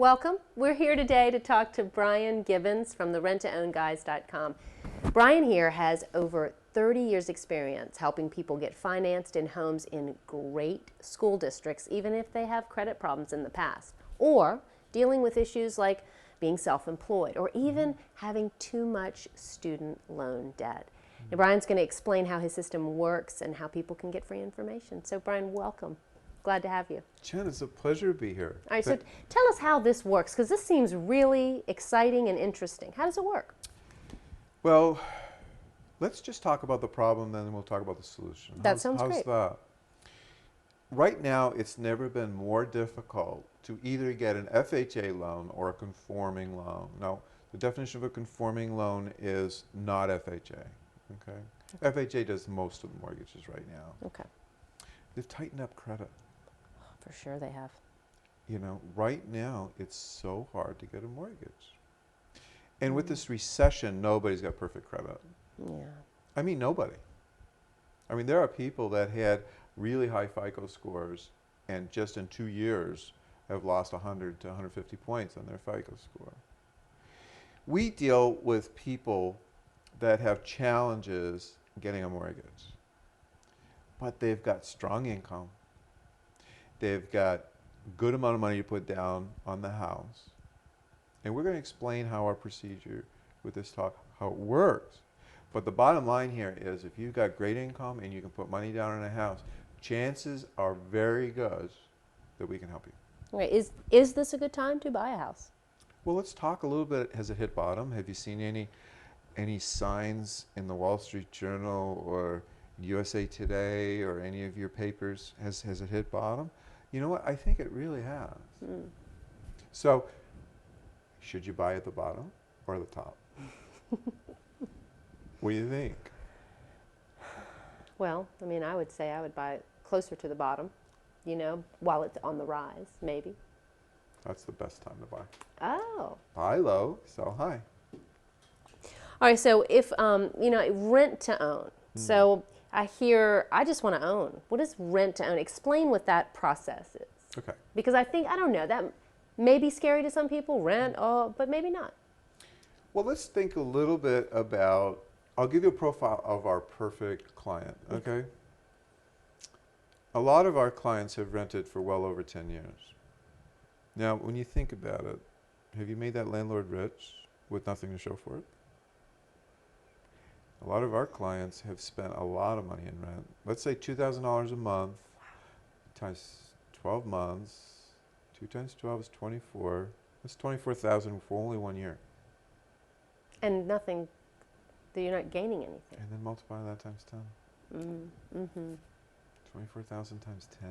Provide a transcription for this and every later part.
Welcome. We're here today to talk to Brian Gibbons from the renttoownguys.com. Brian here has over 30 years experience helping people get financed in homes in great school districts, even if they have credit problems in the past, or dealing with issues like being self-employed or even having too much student loan debt. Now, Brian's going to explain how his system works and how people can get free information. So Brian, welcome. Glad to have you. Jen, it's a pleasure to be here. All right, so tell us how this works, because this seems really exciting and interesting. How does it work? Well, let's just talk about the problem, then we'll talk about the solution. That sounds how's great. That? Right now, it's never been more difficult to either get an FHA loan or a conforming loan. Now, the definition of a conforming loan is not FHA. Okay? FHA does most of the mortgages right now. Okay. They've tightened up credit. For sure they have. You know, right now, it's so hard to get a mortgage. And with this recession, nobody's got perfect credit. Yeah. I mean, nobody. I mean, there are people that had really high FICO scores and just in 2 years have lost 100 to 150 points on their FICO score. We deal with people that have challenges getting a mortgage, but they've got strong income. They've got good amount of money to put down on the house. And we're going to explain how our procedure with this talk, how it works. But the bottom line here is if you've got great income and you can put money down on a house, chances are very good that we can help you. Right. Is this a good time to buy a house? Well, let's talk a little bit. Has it hit bottom? Have you seen any signs in the Wall Street Journal or USA Today or any of your papers? Has it hit bottom? You know what? I think it really has. So, should you buy at the bottom or the top? What do you think? Well, I mean, I would say I would buy it closer to the bottom, you know, while it's on the rise, maybe. That's the best time to buy. Oh. Buy low, sell high. All right, so if, you know, rent to own. So I hear, I just want to own. What is rent to own? Explain what that process is. Okay. Because I think, I don't know, that may be scary to some people, rent, but maybe not. Well, let's think a little bit about, I'll give you a profile of our perfect client, okay? A lot of our clients have rented for well over 10 years. Now, when you think about it, have you made that landlord rich with nothing to show for it? A lot of our clients have spent a lot of money in rent. Let's say $2,000 a month times 12 months. 2 times 12 is 24. That's $24,000 for only 1 year. And nothing, that you're not gaining anything. And then multiply that times 10. 24,000 times 10.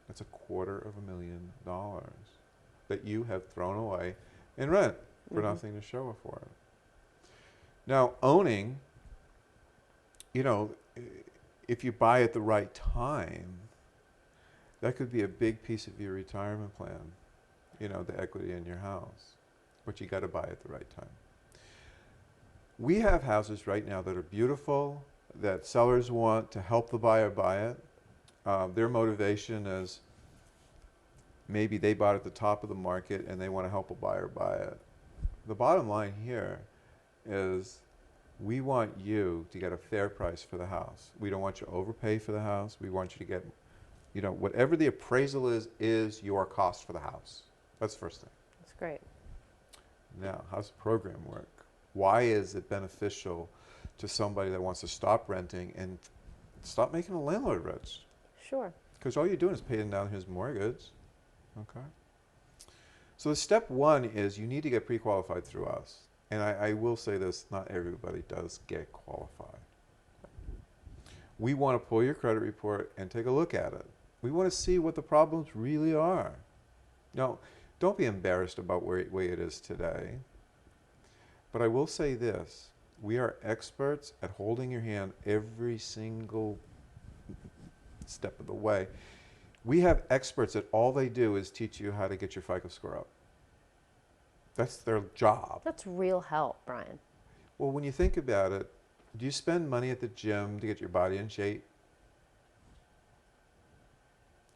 That's $250,000 that you have thrown away in rent for nothing to show for it. Now, owning, you know, if you buy at the right time, that could be a big piece of your retirement plan, you know, the equity in your house. But you got to buy at the right time. We have houses right now that are beautiful, that sellers want to help the buyer buy it. Their motivation is maybe they bought at the top of the market and they want to help a buyer buy it. The bottom line here is we want you to get a fair price for the house. We don't want you to overpay for the house. We want you to get, you know, whatever the appraisal is your cost for the house. That's the first thing. That's great. Now, how's the program work? Why is it beneficial to somebody that wants to stop renting and stop making a landlord rich? Sure. Because all you're doing is paying down his mortgage. Okay. So the step one is you need to get pre-qualified through us. And I will say this, not everybody does get qualified. We want to pull your credit report and take a look at it. We want to see what the problems really are. Now, don't be embarrassed about where it is today. But I will say this, we are experts at holding your hand every single step of the way. We have experts that all they do is teach you how to get your FICO score up. That's their job. That's real help, Brian. Well, when you think about it, do you spend money at the gym to get your body in shape?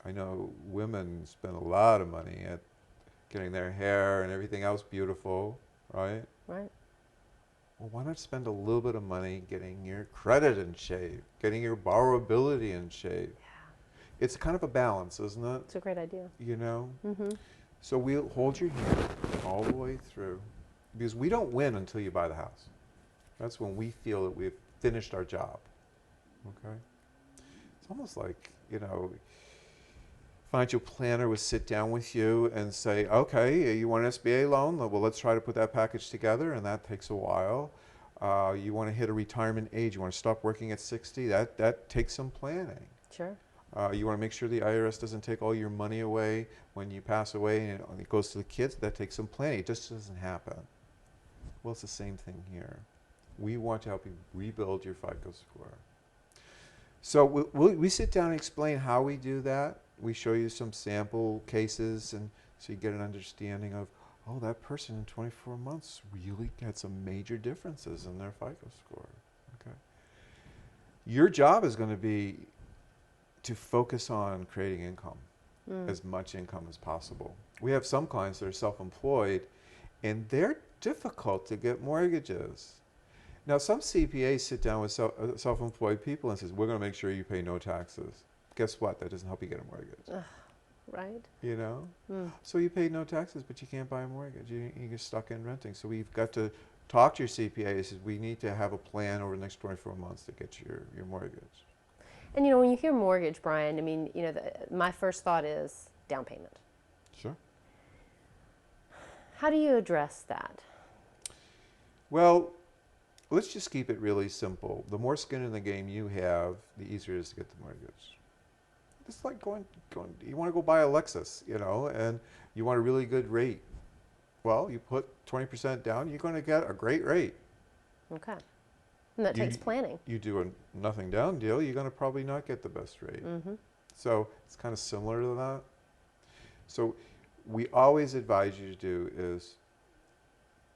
I know women spend a lot of money at getting their hair and everything else beautiful, right? Right. Well, why not spend a little bit of money getting your credit in shape, getting your borrowability in shape? It's kind of a balance, isn't it? It's a great idea. You know? Mm-hmm. So we'll hold your hand all the way through because we don't win until you buy the house. That's when we feel that we've finished our job. Okay? It's almost like, you know, financial planner would sit down with you and say, okay, you want an SBA loan? Well, let's try to put that package together, and that takes a while. You want to hit a retirement age, you want to stop working at 60, that takes some planning. Sure. You want to make sure the IRS doesn't take all your money away when you pass away and it goes to the kids. That takes some planning. It just doesn't happen. Well, it's the same thing here. We want to help you rebuild your FICO score. So we sit down and explain how we do that. We show you some sample cases, and so you get an understanding of, oh, that person in 24 months really had some major differences in their FICO score. Okay. Your job is going to be to focus on creating income, as much income as possible. We have some clients that are self-employed, and they're difficult to get mortgages. Now, some CPAs sit down with self-employed people and says, we're going to make sure you pay no taxes. Guess what? That doesn't help you get a mortgage. Right. You know? So you pay no taxes, but you can't buy a mortgage. You're stuck in renting. So we've got to talk to your CPA and say, we need to have a plan over the next 24 months to get your mortgage. And you know, when you hear mortgage, Brian, I mean, you know, my first thought is down payment. Sure. How do you address that? Well, let's just keep it really simple. The more skin in the game you have, the easier it is to get the mortgage. It's like going, you want to go buy a Lexus, you know, and you want a really good rate. Well, you put 20% down, you're going to get a great rate. Okay. And that takes planning. You do a nothing down deal, you're going to probably not get the best rate. So it's kind of similar to that. So we always advise you to do is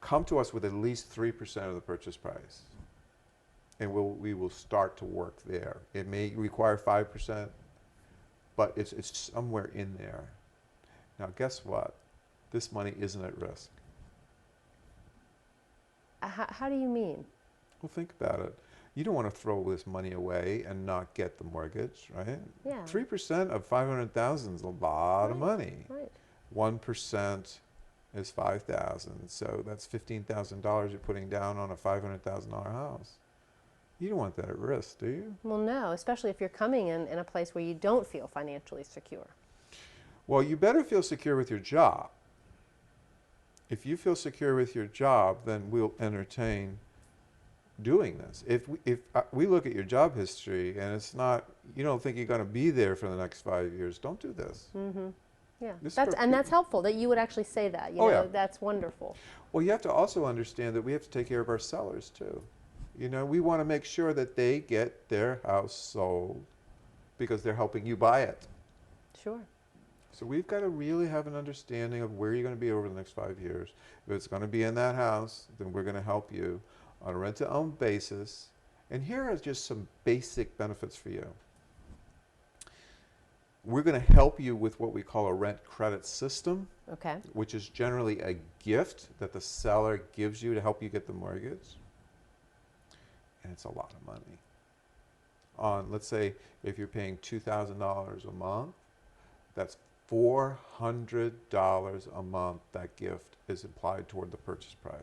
come to us with at least 3% of the purchase price. And we will start to work there. It may require 5%, but it's somewhere in there. Now, guess what? This money isn't at risk. How do you mean? Well, think about it. You don't want to throw this money away and not get the mortgage, right? Yeah. 3% of 500,000 is a lot of money. Right. 1% is 5,000, so that's $15,000 you're putting down on a $500,000 house. You don't want that at risk, do you? Well, no, especially if you're coming in a place where you don't feel financially secure. Well, you better feel secure with your job. If you feel secure with your job, then we'll entertain doing this. If we look at your job history and it's not, you don't think you're going to be there for the next 5 years, don't do this. Yeah, This that's helpful that you would actually say that. You know, yeah. That's wonderful. Well, you have to also understand that we have to take care of our sellers too. You know, we want to make sure that they get their house sold because they're helping you buy it. Sure. So we've got to really have an understanding of where you're going to be over the next 5 years. If it's going to be in that house, then we're going to help you on a rent-to-own basis. And here are just some basic benefits for you. We're going to help you with what we call a rent credit system, Okay. which is generally a gift that the seller gives you to help you get the mortgage. And it's a lot of money. Let's say if you're paying $2,000 a month, that's $400 a month. That gift is applied toward the purchase price.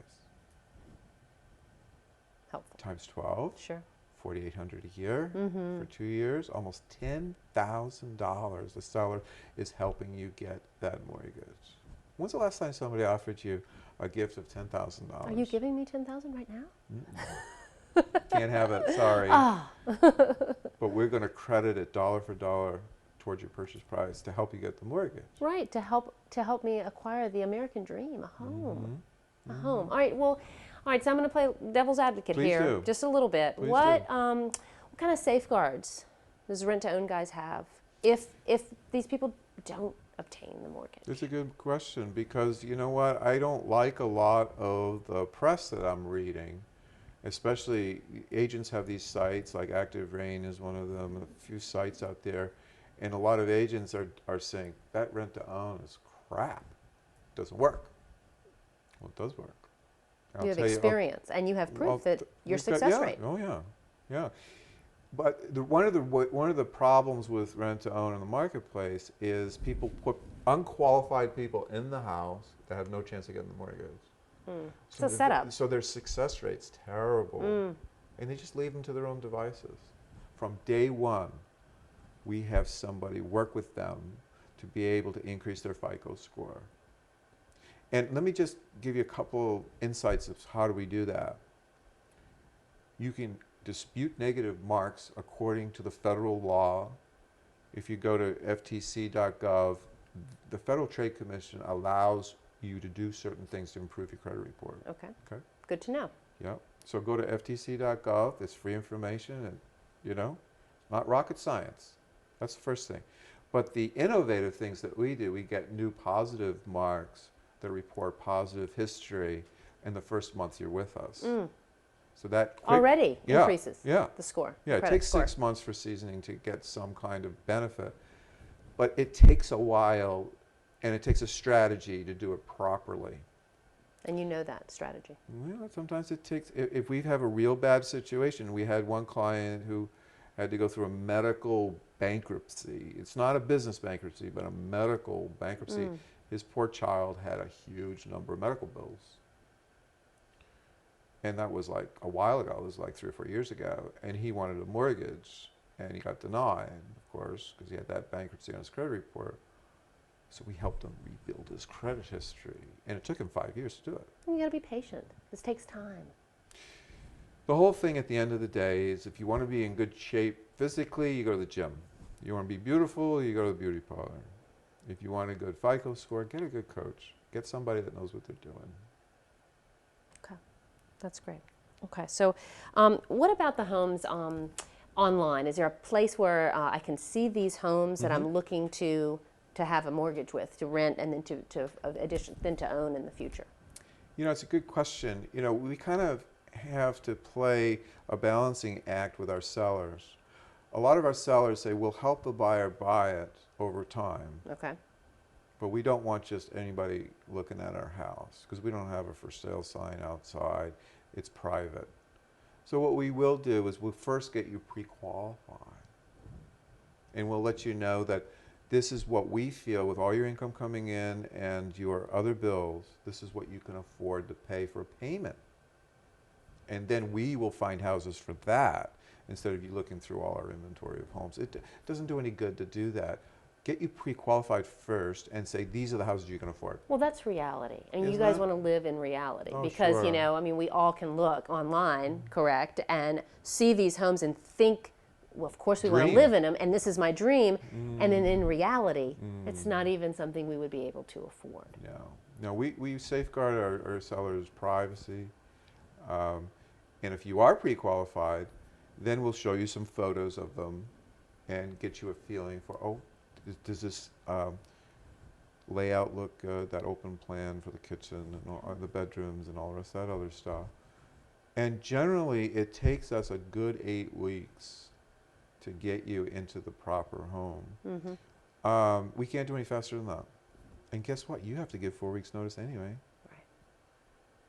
Helpful. Times 12. Sure. $4,800 a year for 2 years, almost $10,000 the seller is helping you get that mortgage. When's the last time somebody offered you a gift of $10,000? Are you giving me $10,000 right now? Can't have it, sorry. But we're going to credit it dollar for dollar towards your purchase price to help you get the mortgage. Right, to help me acquire the American dream, a home. A home. All right, so I'm going to play devil's advocate Please here do. just a little bit. Please What do. what kind of safeguards does rent-to-own guys have if these people don't obtain the mortgage? It's a good question because you know what? I don't like a lot of the press that I'm reading, especially agents have these sites like Active Rain is one of them, a few sites out there, and a lot of agents are saying that rent-to-own is crap. doesn't work. Well, it does work. I'll You have tell experience, and you have proof well, that your we've got- success yeah, rate. Oh yeah, yeah. But one of the problems with rent to own in the marketplace is people put unqualified people in the house that have no chance of getting the mortgage. It's a setup. So their success rate's terrible, and they just leave them to their own devices. From day one, we have somebody work with them to be able to increase their FICO score. And let me just give you a couple insights of how do we do that. You can dispute negative marks according to the federal law. If you go to ftc.gov, the Federal Trade Commission allows you to do certain things to improve your credit report. Okay. Okay. Good to know. Yep. So go to ftc.gov. It's free information, and not rocket science. That's the first thing. But the innovative things that we do, we get new positive marks that report positive history in the first month you're with us. So that Already increases yeah. the score. Yeah, it credit takes score. 6 months for seasoning to get some kind of benefit, but it takes a while, and it takes a strategy to do it properly. And you know that strategy. Well, sometimes it takes, if we have a real bad situation, we had one client who had to go through a medical bankruptcy. It's not a business bankruptcy, but a medical bankruptcy. His poor child had a huge number of medical bills. And that was like a while ago. It was like 3 or 4 years ago. And he wanted a mortgage, and he got denied, of course, because he had that bankruptcy on his credit report. So we helped him rebuild his credit history. And it took him 5 years to do it. You got to be patient. This takes time. The whole thing at the end of the day is if you want to be in good shape physically, you go to the gym. You want to be beautiful, you go to the beauty parlor. If you want a good FICO score, get a good coach. Get somebody that knows what they're doing. Okay, that's great. Okay, so what about the homes online? Is there a place where I can see these homes that I'm looking to have a mortgage with, to rent, and then to own in the future? It's a good question. We kind of have to play a balancing act with our sellers. A lot of our sellers say, we'll help the buyer buy it over time. Okay. But we don't want just anybody looking at our house, because we don't have a for sale sign outside. It's private. So what we will do is we'll first get you pre-qualified. And we'll let you know that this is what we feel, with all your income coming in and your other bills, this is what you can afford to pay for a payment. And then we will find houses for that, instead of you looking through all our inventory of homes. It doesn't do any good to do that. Get you pre-qualified first and say, these are the houses you can afford. Well, that's reality. And you Isn't guys it? want to live in reality. Oh, because, sure. we all can look online, correct, and see these homes and think, well, of course we want to Dream. live in them, and this is my dream. And then in reality, it's not even something we would be able to afford. No, we safeguard our sellers' privacy. And if you are pre-qualified, then we'll show you some photos of them and get you a feeling for, does this layout look good, that open plan for the kitchen and all, the bedrooms and all the rest of that other stuff. And generally, it takes us a good 8 weeks to get you into the proper home. We can't do any faster than that. And guess what? You have to give 4 weeks notice anyway. Right.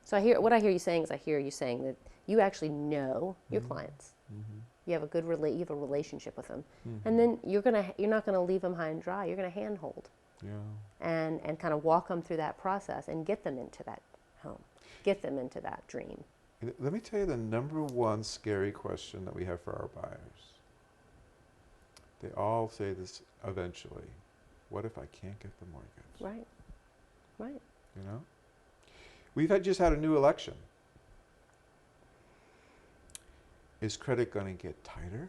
So what I hear you saying is, I hear you saying that you actually know your clients. You have a you have a relationship with them, and then you're not gonna leave them high and dry. You're gonna handhold, and kind of walk them through that process and get them into that home, get them into that dream. Let me tell you the number one scary question that we have for our buyers. They all say this eventually. What if I can't get the mortgage? Right. We've just had a new election. Is credit going to get tighter,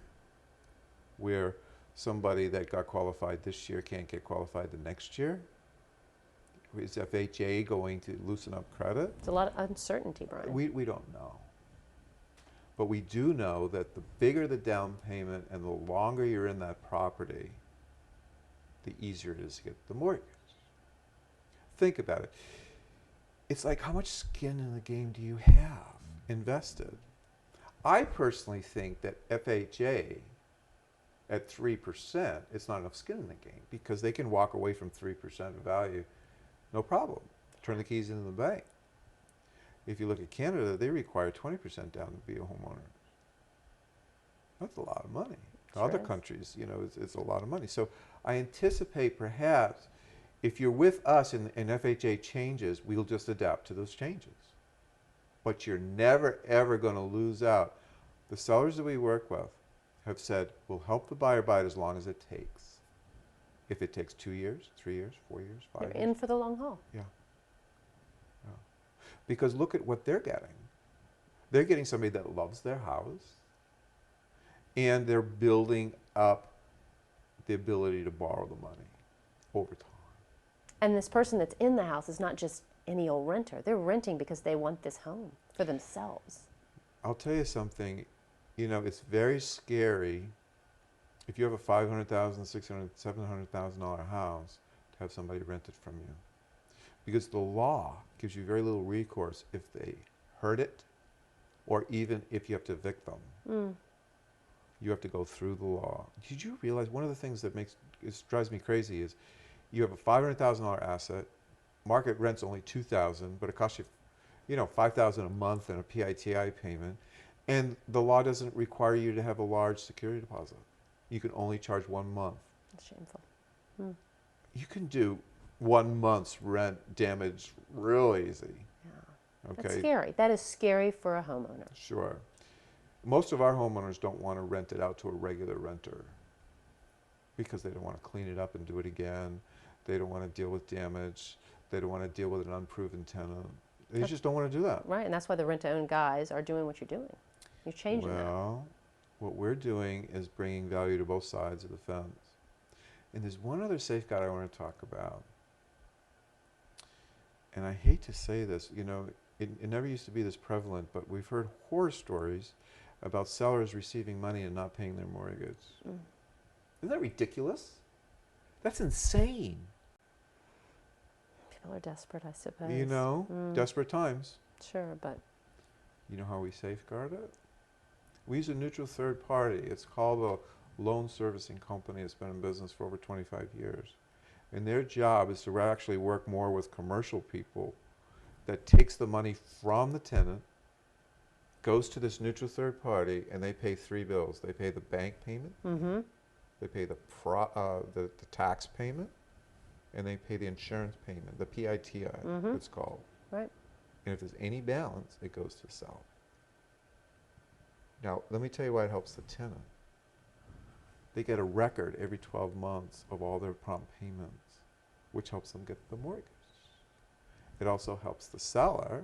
where somebody that got qualified this year can't get qualified the next year? Is FHA going to loosen up credit? It's a lot of uncertainty, Brian. We don't know. But we do know that the bigger the down payment and the longer you're in that property, the easier it is to get the mortgage. Think about it. It's like, how much skin in the game do you have invested? I personally think that FHA at 3%, it's not enough skin in the game, because they can walk away from 3% of value, no problem. turn the keys into the bank. If you look at Canada, they require 20% down to be a homeowner. That's a lot of money. Sure Other is. countries, it's a lot of money. So I anticipate perhaps if you're with us and FHA changes, we'll just adapt to those changes. But you're never, ever going to lose out. The sellers that we work with have said, we'll help the buyer buy it as long as it takes. If it takes 2 years, 3 years, 4 years, 5 You're years. in for the long haul. Yeah. Yeah. Because look at what they're getting. They're getting somebody that loves their house, and they're building up the ability to borrow the money over time. And this person that's in the house is not just any old renter. They're renting because they want this home for themselves. I'll tell you something, it's very scary if you have a $500,000, $600,000, $700,000 house to have somebody rent it from you. Because the law gives you very little recourse if they hurt it, or even if you have to evict them. Mm. You have to go through the law. Did you realize one of the things that drives me crazy is you have a $500,000 asset, market rent's only $2,000, but it costs you, $5,000 a month and a PITI payment, and the law doesn't require you to have a large security deposit. You can only charge 1 month. That's shameful. Mm. You can do 1 month's rent damage real easy. Yeah. Okay. That's scary. That is scary for a homeowner. Sure. Most of our homeowners don't want to rent it out to a regular renter because they don't want to clean it up and do it again. They don't want to deal with damage. They don't want to deal with an unproven tenant. They just don't want to do that. Right, and that's why the rent-to-own guys are doing what you're doing. You're changing that. Well, what we're doing is bringing value to both sides of the fence. And there's one other safeguard I want to talk about. And I hate to say this, it never used to be this prevalent, but we've heard horror stories about sellers receiving money and not paying their mortgage. Mm. Isn't that ridiculous? That's insane. People are desperate, I suppose. Mm. Desperate times. Sure, but You know how we safeguard it? We use a neutral third party. It's called a loan servicing company. It's been in business for over 25 years. And their job is to actually work more with commercial people that takes the money from the tenant, goes to this neutral third party, and they pay 3 bills. They pay the bank payment, mm-hmm. they pay the tax payment, and they pay the insurance payment, the PITI, Mhm. it's called. Right. And if there's any balance, it goes to the seller. Now, let me tell you why it helps the tenant. They get a record every 12 months of all their prompt payments, which helps them get the mortgage. It also helps the seller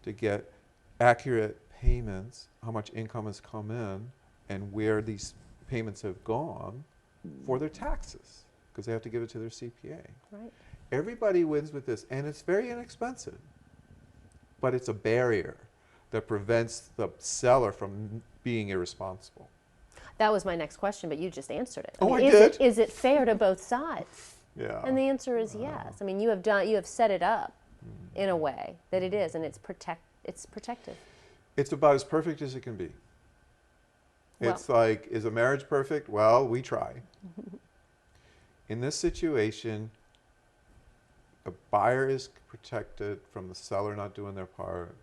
to get accurate payments, how much income has come in, and where these payments have gone for their taxes, because they have to give it to their CPA. Right. Everybody wins with this, and it's very inexpensive, but it's a barrier that prevents the seller from being irresponsible. That was my next question, but you just answered it. Oh, I is did? Is it fair to both sides? Yeah. And the answer is yes. I mean, you have set it up in a way that it is, and it's protective. It's about as perfect as it can be. Well- It's like, is a marriage perfect? Well, we try. In this situation, the buyer is protected from the seller not doing their part.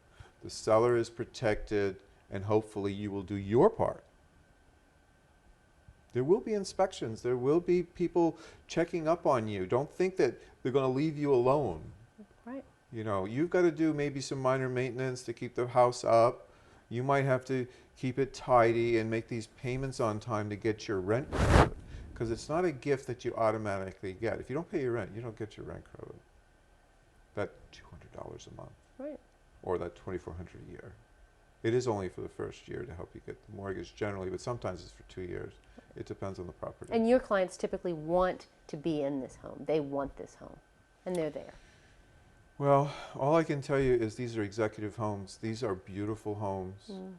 The seller is protected, and hopefully you will do your part. There will be inspections. There will be people checking up on you. Don't think that they're going to leave you alone. Right. You've got to do maybe some minor maintenance to keep the house up. You might have to keep it tidy and make these payments on time to get your rent credit. Because it's not a gift that you automatically get. If you don't pay your rent, you don't get your rent credit. That $200 a month. Right. Or that $2,400 a year. It is only for the first year to help you get the mortgage generally, but sometimes it's for 2 years. It depends on the property. And your clients typically want to be in this home. They want this home, and they're there. Well, all I can tell you is these are executive homes. These are beautiful homes. Mm.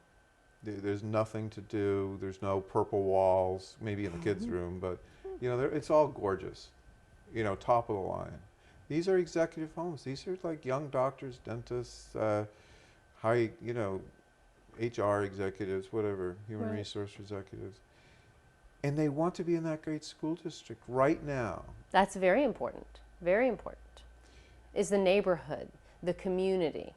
There's nothing to do. There's no purple walls, maybe in the kids' room, but it's all gorgeous. Top of the line. These are executive homes. These are like young doctors, dentists, high, HR executives, whatever, human Right. resource executives. And they want to be in that great school district right now. That's very important. Very important. is the neighborhood, the community,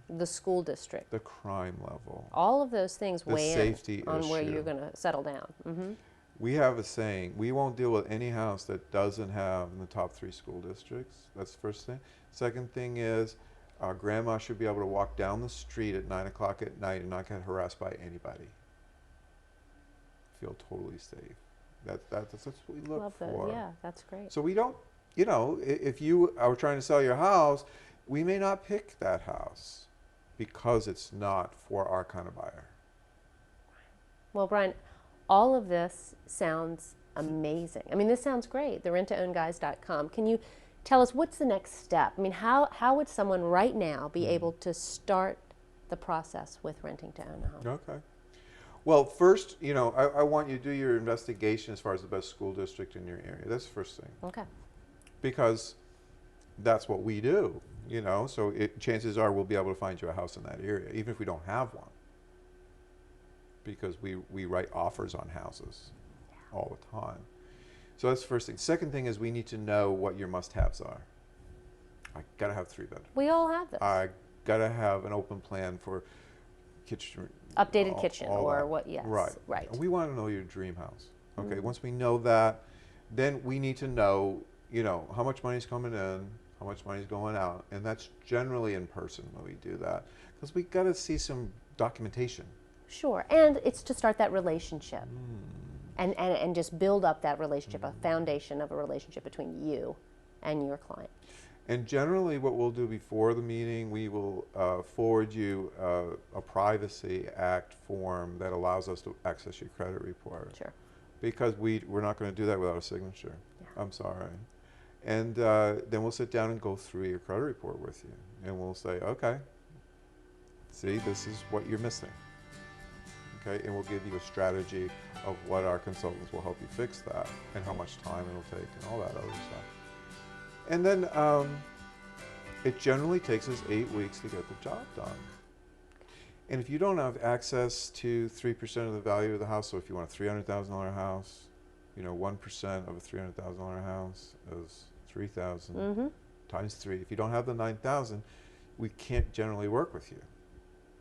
the school district. The crime level. All of those things The weigh safety in on where issue. you're going to settle down. We have a saying, we won't deal with any house that doesn't have in the top 3 school districts. That's the first thing. Second thing is, grandma should be able to walk down the street at 9 o'clock at night and not get harassed by anybody. Feel totally safe. That's what we look Love for. that. Yeah, that's great. So we don't, you know, if you are trying to sell your house, we may not pick that house because it's not for our kind of buyer. Well, Brian, all of this sounds amazing. I mean, this sounds great, the renttownguys.com. Can you tell us what's the next step? I mean, how would someone right now be able to start the process with renting to own a home? Okay. Well, first, you know, I want you to do your investigation as far as the best school district in your area. That's the first thing. Okay. Because that's what we do, you know, so chances are we'll be able to find you a house in that area, even if we don't have one. Because we write offers on houses all the time. So that's the first thing. Second thing is we need to know what your must-haves are. I gotta have 3 bedrooms. We all have this. I gotta have an open plan for kitchen. Updated kitchen all or that. what, yes. Right. Right. And we want to know your dream house. Okay, once we know that, then we need to know, you know, how much money's coming in, how much money's going out, and that's generally in person when we do that. Because we gotta see some documentation. Sure. And it's to start that relationship. And just build up that relationship, a foundation of a relationship between you and your client. And generally what we'll do before the meeting, we will forward you a Privacy Act form that allows us to access your credit report. Sure. Because we're not going to do that without a signature. Yeah. I'm sorry. And then we'll sit down and go through your credit report with you. And we'll say, okay, see, this is what you're missing. Okay, and we'll give you a strategy of what our consultants will help you fix that and how much time it'll take and all that other stuff. And then it generally takes us 8 weeks to get the job done. And if you don't have access to 3% of the value of the house, so if you want a $300,000 house, you know, 1% of a $300,000 house is $3,000 times 3. If you don't have the $9,000, we can't generally work with you.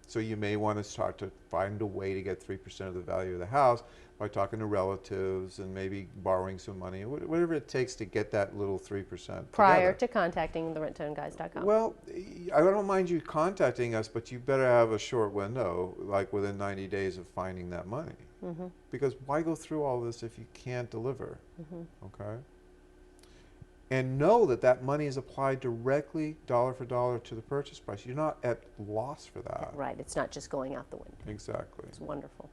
So you may want to start to find a way to get 3% of the value of the house by talking to relatives and maybe borrowing some money, whatever it takes to get that little 3% Prior together. to contacting the renttownguys.com. Well, I don't mind you contacting us, but you better have a short window, like within 90 days of finding that money. Because why go through all this if you can't deliver? Okay? And know that that money is applied directly, dollar for dollar, to the purchase price. You're not at loss for that. Right. It's not just going out the window. Exactly. It's wonderful.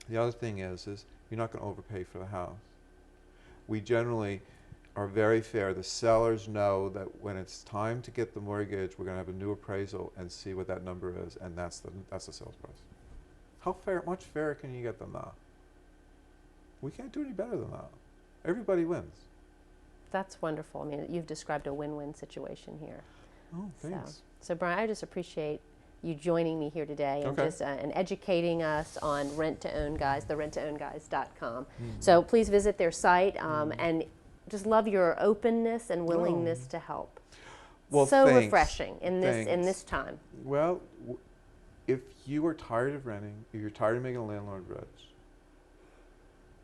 The other thing is you're not going to overpay for the house. We generally are very fair. The sellers know that when it's time to get the mortgage, we're going to have a new appraisal and see what that number is, and that's the sales price. How fair? Much fairer can you get than that? We can't do any better than that. Everybody wins. That's wonderful. I mean, you've described a win-win situation here. Oh, thanks. So Brian, I just appreciate you joining me here today and just and educating us on Rent to Own Guys, the renttownguys.com. So please visit their site and just love your openness and willingness to help. Well, so thanks. refreshing in this time. Well, if you are tired of renting, if you're tired of making a landlord rich,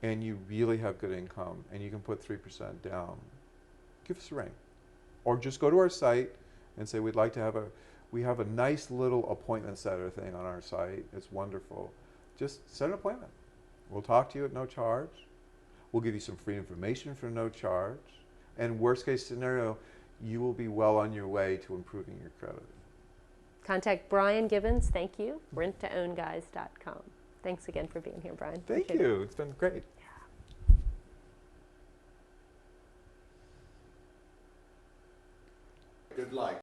and you really have good income and you can put 3% down, give us a ring. Or just go to our site and say, we'd like to we have a nice little appointment setter thing on our site. It's wonderful. Just set an appointment. We'll talk to you at no charge. We'll give you some free information for no charge. And worst case scenario, you will be well on your way to improving your credit. Contact Brian Gibbons, thank you, renttownguys.com. Thanks again for being here, Brian. Thank you. It's been great. Good luck.